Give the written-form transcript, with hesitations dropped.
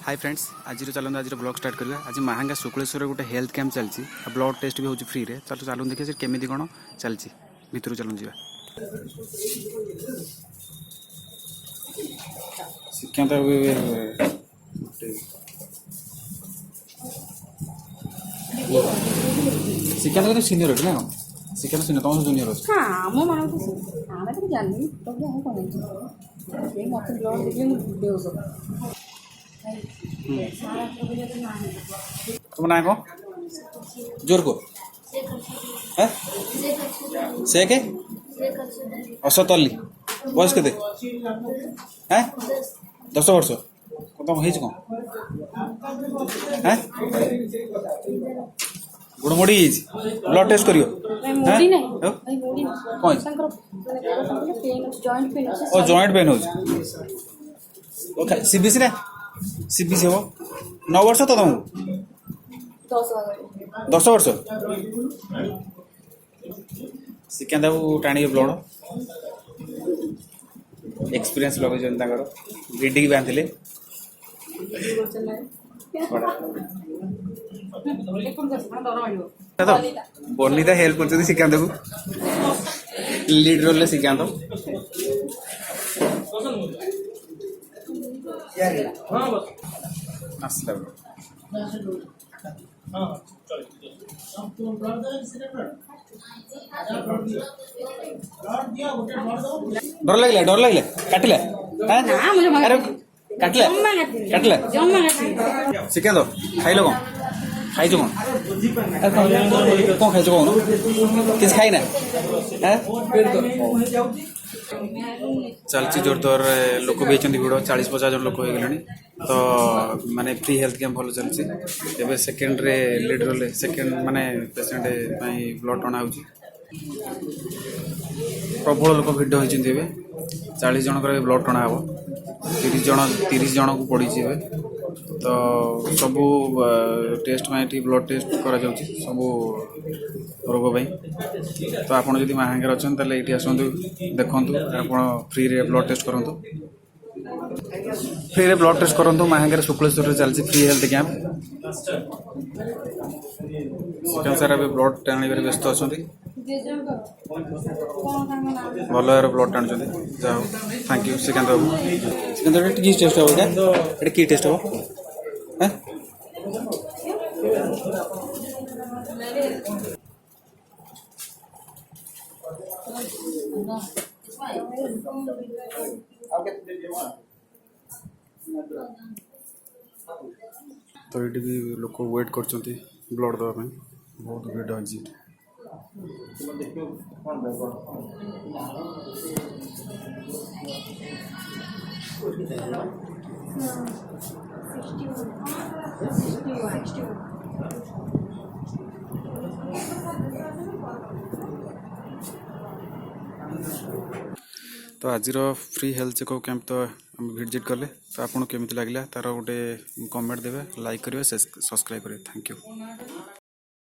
Hi friends आज चलते आज ब्लॉग स्टार्ट करवा आज महांगा शुक्लेश्वर गोटे हेल्थ कैंप चलती ब्लड टेस्ट भी होची फ्री रे चलो चलू देखिए केमी कौन चलती भितर चलू जा शिक्षा शिक्षा सीनियर अच्छे ना शिक्षा सीनियर तुम जूनियर अच्छे तुम ना कौन जोर को से के असत अली बयस के 10 वर्ष तुम हो कौन गुड़ मोड़ी ब्लड टेस्ट करियो जॉइंट पेन हो सीबीसी ना सीबीसी हो 9 वर्ष तो तुमको 10 वर्ष शिक्षा टाणी ब्लड एक्सपीरियंस लगे ब्रीडिंग बांधे बनिता हेल्प कर श्रीकांत को लीड रोल श्रीकांत आसला डर लगे काटिले अरे काटिले काटिले श्रीकांत खाइल कौन खाई कौन खाई कौन किस खाई ना चलती जोर तोर लोक भी भिड़ 40-50 जन लोक हो गले तो माने फ्री हेल्थ कैंप भल चलती सेकेंड रे लीड रोल सेकेंड माने पेसेंट ब्लड टणा हो प्रबल लोक भिड होती 40 जनकर ब्लड टणा हम 30 जन को पड़ी तो सबू टेस्ट ब्लड टेस्ट करा सब रोग तो आपड़ जब महांगार अच्छा ये आसतु देखु आप फ्री रे ब्लड टेस्ट करूँ फ्री रे ब्लड टेस्ट करूँ महांगार शुक्लेश्वर चलती फ्री हेल्थ कैंप सर अभी ब्लड टाणी व्यस्त अच्छा भल भाव ब्लड टाणुं जा थैंक यू श्रीकांत बाबू श्रीकांत कि टेस्ट हम ये कि टेस्ट हम तो ये भी लोक वेट कर ब्लड देवाई बहुत भिड़ अच्छी तो आज फ्री हेल्थ चेकअप कैंप तो हम विजिट कले तो आपको केमी लगे तार गोटे कमेंट देवे लाइक करेंगे सब्सक्राइब करेंगे थैंक यू।